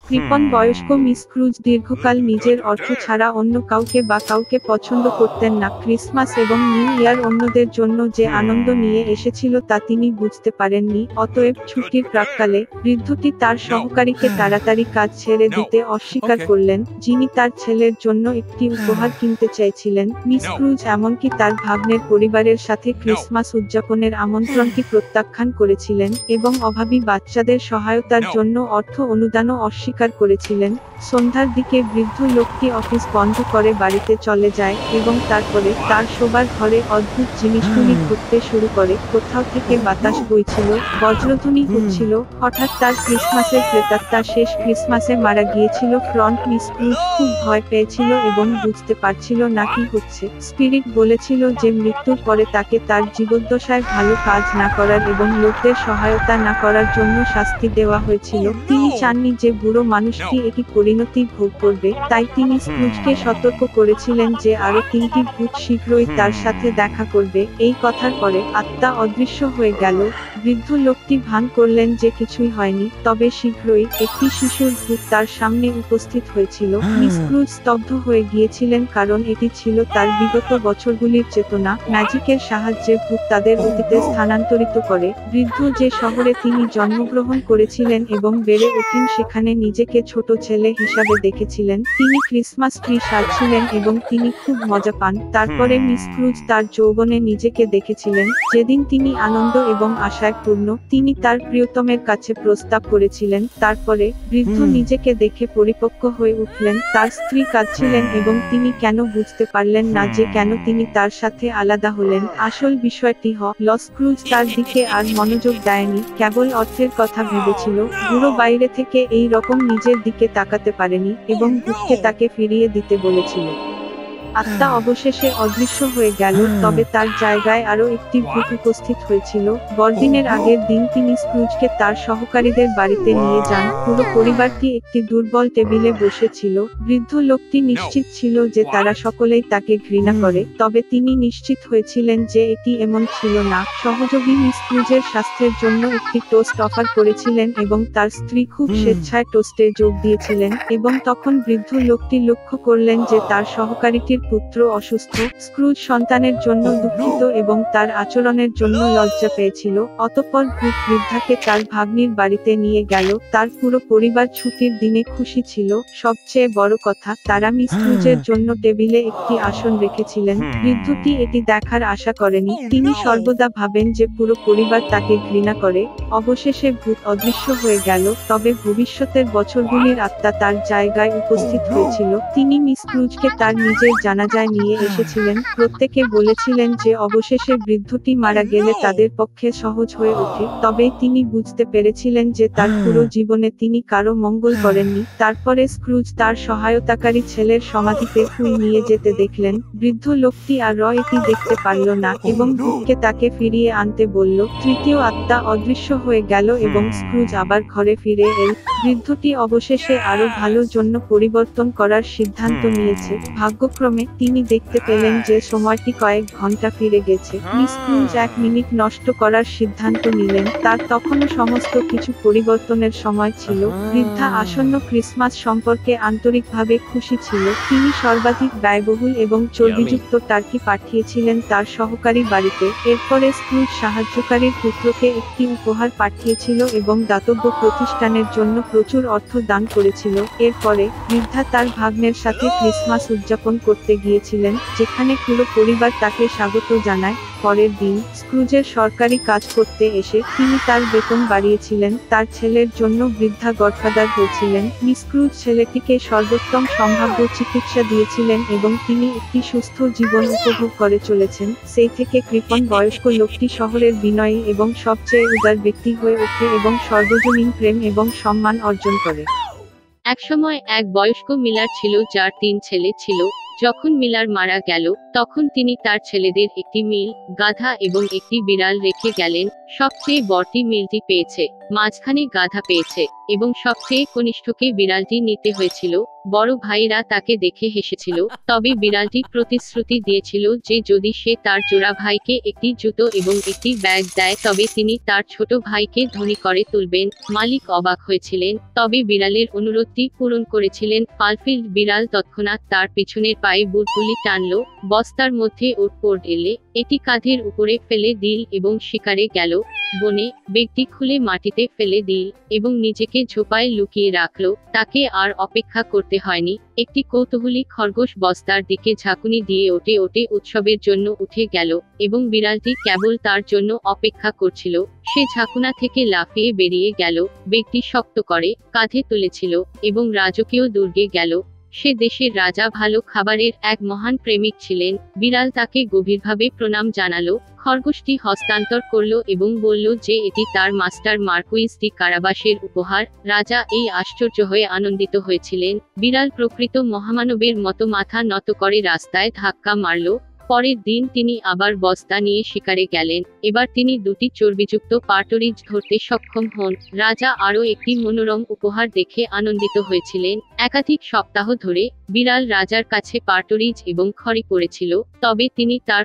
কৃপণ বয়স্ক miss cruise দীর্ঘকাল নিজের অর্থ ছাড়া অন্য কাউকে বা কাউকে পছন্দ করতেন না। ক্রিসমাস এবং নিউ ইয়ার অন্যদের জন্য যে আনন্দ নিয়ে এসেছিল তা তিনি বুঝতে পারেননি। অতএব ছুটির প্রাক্কালে বৃদ্ধটি তার সহকারীকে তাড়াতাড়ি কাজ ছেড়ে দিতে অস্বীকার করলেন, যিনি তার ছেলের জন্য একটি উপহার কিনতে চাইছিলেন। মিস ক্রুজ এমনকি তার ভাগ্নের পরিবারের সাথে ক্রিসমাস উদযাপনের আমন্ত্রণটি প্রত্যাখ্যান করেছিলেন এবং অভাবী বাচ্চাদের সহায়তার জন্য অর্থ অনুদানও অস্বীকার করেছিলেন। সন্ধ্যার দিকে বৃদ্ধ লোকটি অফিস বন্ধ করে বাড়িতে চলে যায় এবং তারপরে তার শোবার ঘরে অদ্ভুত জিনিসগুলি ঘটতে শুরু করে। কোথাও থেকে বাতাস বইছিল, বজ্রধ্বনি হচ্ছিল। হঠাৎ তার ক্রিসমাসের প্রেতাত্মা শেষ ক্রিসমাসে মারা গিয়েছিল। ফ্রন্ট মিস ক্রুজ খুব ভয় পেয়েছিল এবং বুঝতে পারছিল না কি হচ্ছে। স্পিরিট বলেছিল যে মৃত্যুর পরে তাকে তার জীবদ্দশায় ভালো কাজ না করার এবং লোকদের সহায়তা না করার জন্য শাস্তি দেওয়া হয়েছিল। তিনি চাননি যে বুড়ো মানুষটি একই পরিণতি ভোগ করবে, তাই তিনি স্ক্রুজকে সতর্ক করেছিলেন যে আরো 3টি ভূত শীঘ্রই তার সাথে দেখা করবে। এই কথার পরে আত্মা অদৃশ্য হয়ে গেল। বৃদ্ধ লোকটি ভান করলেন যে কিছুই হয়নি, তবে শীঘ্রই একটি শিশুর ভূত তার সামনে উপস্থিত হয়েছিল। মিস ক্রুজ স্তব্ধ হয়ে গিয়েছিলেন কারণ এটি ছিল তার বিগত বছরগুলির চেতনা। ম্যাজিকের সাহায্যে ভূত তাদের অতীতে স্থানান্তরিত করে। বৃদ্ধ যে শহরে তিনি জন্মগ্রহণ করেছিলেন এবং বেড়ে ওঠেন সেখানে নিজেকে ছোট ছেলে হিসাবে দেখেছিলেন। তিনি ক্রিসমাস ট্রি সাজছিলেন এবং তিনি খুব মজা পান। তারপরে মিস ক্রুজ তার যৌবনে নিজেকে দেখেছিলেন, যেদিন তিনি আনন্দ এবং আশায় পূর্ণ। তিনি তার প্রিয়তমের কাছে প্রস্তাব করেছিলেন। তারপরে বৃদ্ধ নিজেকে দেখে পরিপক্ক হয়ে উঠলেন। তার স্ত্রী কাঁদছিলেন এবং তিনি কেন বুঝতে পারলেন না যে কেন তিনি তার সাথে আলাদা হলেন। আসল বিষয়টি হল স্ক্রুজ তার দিকে আর মনোযোগ দেয়নি, কেবল অর্থের কথা ভেবেছিল। বুড়ো বাইরে থেকে এই রকম নিজের দিকে তাকাতে পারেনি এবং ভূতকে তাকে ফিরিয়ে দিতে বলেছিল। আত্মা অবশেষে অদৃশ্য হয়ে গেল, তবে তার জায়গায় আরো একটি ভূত উপস্থিত হয়েছিল। বড়দিনের আগের দিন তিনি স্ক্রুজকে তার সহকারীদের বাড়িতে নিয়ে যান। পুরো পরিবারটি একটি দুর্বল টেবিলে বসেছিল। বৃদ্ধ লোকটি নিশ্চিত ছিল যে তারা সকলেই তাকে ঘৃণা করে, তবে তিনি নিশ্চিত হয়েছিলেন যে এটি এমন ছিল না। সহযোগী মিস ক্রুজের স্বাস্থ্যের জন্য একটি টোস্ট অফার করেছিলেন এবং তার স্ত্রী খুব স্বেচ্ছায় টোস্টে যোগ দিয়েছিলেন এবং তখন বৃদ্ধ লোকটি লক্ষ্য করলেন যে তার সহকারীটির পুত্র অসুস্থ। স্ক্রুজ সন্তানের জন্য দুঃখিত এবং তার আচরণের জন্য লজ্জা পেয়েছিল। অতঃপর ভূত বৃদ্ধাকে তার ভাগ্নির বাড়িতে নিয়ে গেল। তার পুরো পরিবার ছুটির দিনে খুশি ছিল। সবচেয়ে বড় কথা, তারা মিস ক্রুজের জন্য টেবিলে একটি আসন রেখেছিলেন। বৃদ্ধটি এটি দেখার আশা করেনি। তিনি সর্বদা ভাবেন যে পুরো পরিবার তাকে ঘৃণা করে। অবশেষে ভূত অদৃশ্য হয়ে গেল, তবে ভবিষ্যতের বছরগুলির আত্মা তার জায়গায় উপস্থিত হয়েছিল। তিনি মিস ক্রুজকে তার নিজের জানাজায় নিয়ে এসেছিলেন। প্রত্যেকে বলেছিলেন যে অবশেষে বৃদ্ধটি মারা গেলে তাদের পক্ষে সহজ হয়ে ওঠে, তবে তিনি বুঝতে পেরেছিলেন যে তার পুরো জীবনে তিনি কারো মঙ্গল করেননি। তারপরে স্ক্রুজ তার সহায়তাকারী ছেলের সমাধিতে ফুল নিয়ে যেতে দেখলেন। বৃদ্ধ লোকটি আর এটি দেখতে পারল না এবং ভূতকে তাকে ফিরিয়ে আনতে বলল। তৃতীয় আত্মা অদৃশ্য হয়ে গেল এবং স্ক্রুজ আবার ঘরে ফিরে এল। বৃদ্ধটি অবশেষে আরো ভালো জন্য পরিবর্তন করার সিদ্ধান্ত নিয়েছে। ভাগ্যক্রমে তিনি দেখতে পেলেন যে সময়টি কয়েক ঘন্টা ফিরে গেছে। মিস ক্রুজ 1 মিনিট নষ্ট করার সিদ্ধান্ত নিলেন। তার তখনও সমস্ত কিছু পরিবর্তনের সময় ছিল। বৃদ্ধা আসন্ন ক্রিসমাস সম্পর্কে আন্তরিকভাবে খুশি ছিল। তিনি সর্বাধিক ব্যয়বহুল এবং চর্বিযুক্ত টার্কি পাঠিয়েছিলেন তার সহকারী বাড়িতে। এরপরে স্ক্রুজ সাহায্যকারীর পুত্রকে একটি উপহার পাঠিয়েছিল এবং দাতব্য প্রতিষ্ঠানের জন্য প্রচুর অর্থ দান করেছিল। এরপরে বৃদ্ধা তার ভাগ্নের সাথে ক্রিসমাস উদযাপন করতে গিয়েছিলেন, যেখানে পুরো পরিবার তাকে স্বাগত জানায়। পরের দিন স্ক্রুজের সরকারি কাজ করতে এসে তিনি তার বেতন বাড়িয়েছিলেন। তার ছেলের জন্য বৃদ্ধা গডফাদার হয়েছিলেন। মিস ক্রুজ ছেলেটিকে সর্বোত্তম সম্ভাব্য চিকিৎসা দিয়েছিলেন এবং তিনি একটি সুস্থ জীবন উপভোগ করে চলেছেন। সেই থেকে কৃপণ বয়স্ক লোকটি শহরের বিনয়ী এবং সবচেয়ে উদার ব্যক্তি হয়ে ওঠে এবং সর্বজনীন প্রেম এবং সম্মান অর্জন করে। একসময় এক বয়স্ক মিলার ছিল যার 3 ছেলে ছিল। যখন মিলার মারা গেল, তখন তিনি তার ছেলেদের একটি মিল, গাধা এবং একটি বিড়াল রেখে গেলেন। সবচেয়ে বড়টি মিলটি পেয়েছে। মাঝখানে গাধা পেয়েছে এবং সবচেয়ে কনিষ্ঠকে বিড়ালটি নিতে হয়েছিল। বড় ভাইরা তাকে দেখে হেসেছিল, তবে বিড়ালটি প্রতিশ্রুতি দিয়েছিল যে যদি সে তার জোড়া ভাইকে একটি জুতো এবং একটি ব্যাগ দেয় তবে তিনি তার ছোট ভাইকে ধনী করে তুলবেন। মালিক অবাক হয়েছিলেন, তবে বিড়ালের অনুরোধটি পূরণ করেছিলেন। পালফিল্ড বিড়াল তৎক্ষণাৎ তার পিছনের পায়ে বুটগুলি টানল, বস্তার মধ্যে ওট এলে এটি কাঁধের উপরে ফেলে দিল এবং শিকারে গেল বনে। ব্যাগটি খুলে মাটিতে ফেলে দিল এবং নিজেকে ঝোপায় লুকিয়ে রাখল। তাকে আর অপেক্ষা করতে হয়নি। একটি কৌতূহলী খরগোশ বস্তার দিকে ঝাঁকুনি দিয়ে ওটে ওটে উৎসবের জন্য উঠে গেল এবং বিড়ালটি কেবল তার জন্য অপেক্ষা করছিল। সে ঝাঁকুনা থেকে লাফিয়ে বেরিয়ে গেল, ব্যাগটি শক্ত করে কাঁধে তুলেছিল এবং রাজকীয় দুর্গে গেল। সে দেশের রাজা ভালো খাবারের এক মহান প্রেমিক ছিলেন। বিড়াল তাকে গভীরভাবে প্রণাম জানালো, খরগোশটি হস্তান্তর করল এবং বলল যে এটি তার মাস্টার মার্কুইস ডি কারাবাসের উপহার। রাজা এই আশ্চর্য হয়ে আনন্দিত হয়েছিলেন। বিড়াল প্রকৃত মহামানবের মতো মাথা নত করে রাস্তায় ধাক্কা মারল। পরের দিন তিনি আবার বস্তা নিয়ে শিকারে গেলেন। এবার তিনি দুটি চর্বিযুক্ত পার্টরিজ ধরতে সক্ষম হন। রাজা আরও একটি মনোরম উপহার দেখে আনন্দিত হয়েছিলেন। একাধিক সপ্তাহ ধরে বিড়াল রাজার কাছে পার্টরিজ এবং খড়ি পড়েছিল, তবে তিনি তার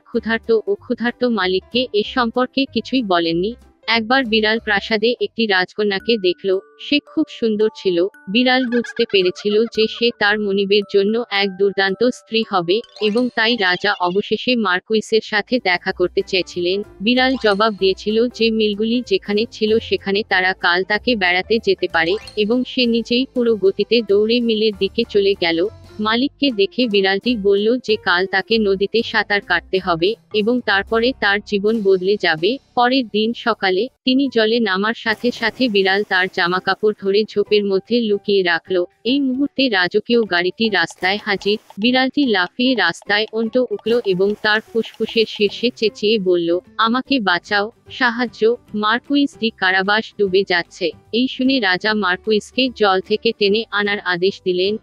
ক্ষুধার্ত মালিককে এ সম্পর্কে কিছুই বলেননি। একবার বিড়াল প্রাসাদে একটি রাজকন্যাকে দেখল। সে খুব সুন্দর ছিল। বিড়াল বুঝতে পেরেছিল যে সে তার মনিবের জন্য এক দুর্দান্ত স্ত্রী হবে এবং তাই রাজা অবশেষে মার্কুইসের সাথে দেখা করতে চেয়েছিলেন। বিড়াল জবাব দিয়েছিল যে মিলগুলি যেখানে ছিল সেখানে তারা কাল তাকে বেড়াতে যেতে পারে এবং সে নিজেই পুরো গতিতে দৌড়ে মিলের দিকে চলে গেল। মালিককে দেখে বিড়ালটি বলল যে কাল তাকে নদীতে সাঁতার কাটতে হবে এবং তারপরে তার জীবন বদলে যাবে। পরের দিন সকালে তিনি জলে নামার সাথে সাথে বিড়াল তার জামাকাপড় ধরে ঝোপের মধ্যে লুকিয়ে রাখল। এই মুহূর্তে রাজকীয় গাড়িটি রাস্তায় হাজির। বিড়ালটি লাফিয়ে রাস্তায় উঠল এবং তার ফুসফুসের শীর্ষে চেঁচিয়ে বলল, আমাকে বাঁচাও, সাহায্য, মার্কুইস ডি কারাবাস ডুবে যাচ্ছে। এই শুনে রাজা মার্কুইসকে জল থেকে টেনে আনার আদেশ দিলেন।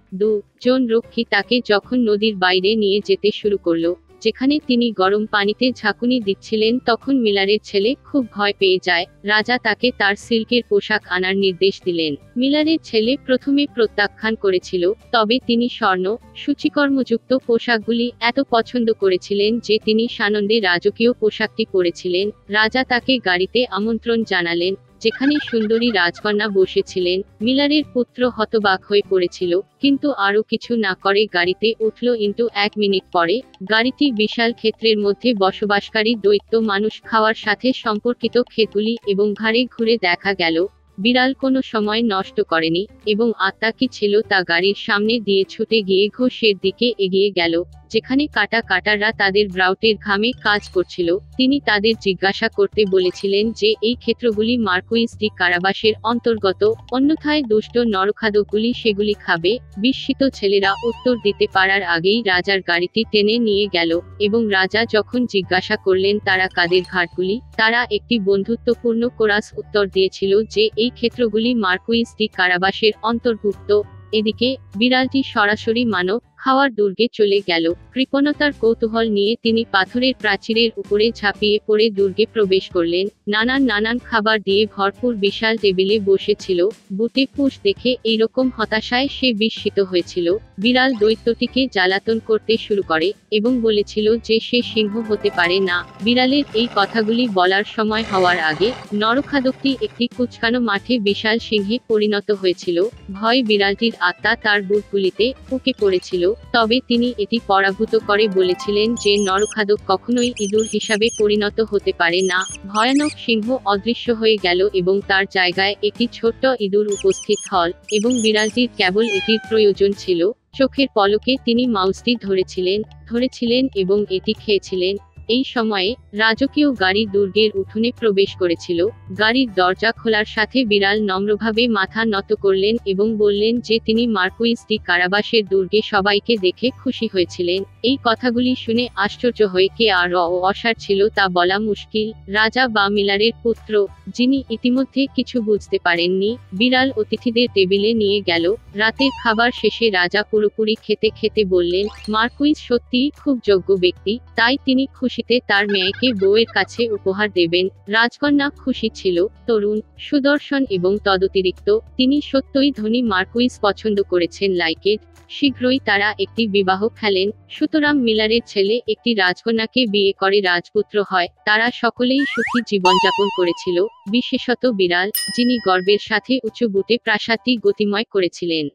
জন রক্ষী তাকে যখন নদীর বাইরে নিয়ে যেতে শুরু করলো, যেখানে তিনি গরম পানিতে ঝাঁকুনি দিচ্ছিলেন, তখন মিলারের ছেলে খুব ভয় পেয়ে যায়। রাজা তাকে তার সিল্কের পোশাক আনার নির্দেশ দিলেন। মিলারের ছেলে প্রথমে প্রত্যাখ্যান করেছিল, তবে তিনি স্বর্ণ সূচিকর্মযুক্ত পোশাকগুলি এত পছন্দ করেছিলেন যে তিনি সানন্দে রাজকীয় পোশাকটি পরেছিলেন। রাজা তাকে গাড়িতে আমন্ত্রণ জানালেন, যেখানে সুন্দরী রাজকন্যা বসেছিলেন। মিলারের পুত্র হতবাক হয়ে পড়েছিল, কিন্তু আরো কিছু না করে গাড়িতে উঠল। কিন্তু 1 মিনিট পরে গাড়িটি বিশাল ক্ষেত্রের মধ্যে বসবাসকারী দৈত্য মানুষ খাওয়ার সাথে সম্পর্কিত ক্ষেতগুলি এবং ঘাড়ে ঘুরে দেখা গেল। বিড়াল কোনো সময় নষ্ট করেনি এবং আত্মা কি ছিল তা গাড়ির সামনে দিয়ে ছুটে গিয়ে ঘোষের দিকে এগিয়ে গেল, যেখানে কাটাররা তাদের ব্রাউটের ঘামে কাজ করছিল। তিনি তাদের জিজ্ঞাসা করতে বলেছিলেন যে এই ক্ষেত্রগুলি মার্কুইস ডি কারাবাসের অন্তর্গত, অন্যথায় দুষ্ট নরখাদকগুলি সেগুলি খাবে। বিস্মিত ছেলেরা উত্তর দিতে পারার আগেই রাজার গাড়িটি টেনে নিয়ে গেল এবং রাজা যখন জিজ্ঞাসা করলেন তারা কাদের ঘাটগুলি, তারা একটি বন্ধুত্বপূর্ণ কোরাস উত্তর দিয়েছিল যে এই ক্ষেত্রগুলি মার্কুইস ডি কারাবাসের অন্তর্ভুক্ত। এদিকে বিড়ালটি সরাসরি মানব খাওয়ার দুর্গে চলে গেল। কৃপণতার কৌতূহল নিয়ে তিনি পাথরের প্রাচীরের উপরে ঝাঁপিয়ে পড়ে দুর্গে প্রবেশ করলেন। নানান খাবার দিয়ে ভরপুর বিশাল টেবিলে বসেছিল। বুটে পুষ দেখে এইরকম হতাশায় সে বিস্মিত হয়েছিল। বিড়াল দৈত্যটিকে জ্বালাতন করতে শুরু করে এবং বলেছিল যে সে সিংহ হতে পারে না। বিড়ালের এই কথাগুলি বলার সময় হওয়ার আগে নরখাদকটি একটি কুচকানো মাঠে বিশাল সিংহে পরিণত হয়েছিল। ভয় বিড়ালটির আত্মা তার বুটগুলিতে উকে পড়েছিল, তবে তিনি এটি পরাভূত করে বলেছিলেন যে নরখাদক কখনোই ইঁদুর হিসাবে পরিণত হতে পারে না। ভয়ানক সিংহ অদৃশ্য হয়ে গেল এবং তার জায়গায় একটি ছোট্ট ইঁদুর উপস্থিত হল এবং বিড়ালটির কেবল এটির প্রয়োজন ছিল। চোখের পলকে তিনি মাউসটি ধরেছিলেন এবং এটি খেয়েছিলেন। এই সময়ে রাজকীয় গাড়ি দুর্গের উঠোনে প্রবেশ করেছিল। গাড়ির দরজা খোলার সাথে বিড়াল নম্রভাবে মাথা নত করলেন এবং বললেন যে তিনি মার্কুইস ডি কারাবাসের দুর্গে সবাইকে দেখে খুশি হয়েছিলেন। এই কথাগুলি শুনে আশ্চর্য হয়ে কে আর অসার ছিল তা বলা মুশকিল। রাজা বা মিলারের পুত্র, যিনি ইতিমধ্যে কিছু বুঝতে পারেননি, বিড়াল অতিথিদের টেবিলে নিয়ে গেল। রাতের খাবার শেষে রাজা পুরোপুরি খেতে বললেন, মার্কুইস সত্যিই খুব যোগ্য ব্যক্তি, তাই তিনি খুশি খুশিতে তার মেয়েকে বউয়ের কাছে উপহার দেবেন। রাজকন্যা খুশি ছিল। তরুণ, সুদর্শন এবং তদতিরিক্ত তিনি সত্যই ধনী মার্কুইস পছন্দ করেছেন লাইকেট। শীঘ্রই তারা একটি বিবাহ খেলেন। সুতরাং মিলারের ছেলে একটি রাজকন্যাকে বিয়ে করে রাজপুত্র হয়। তারা সকলেই সুখী জীবনযাপন করেছিল, বিশেষত বিড়াল, যিনি গর্বের সাথে উঁচু বুটে প্রাসাদটি গতিময় করেছিলেন।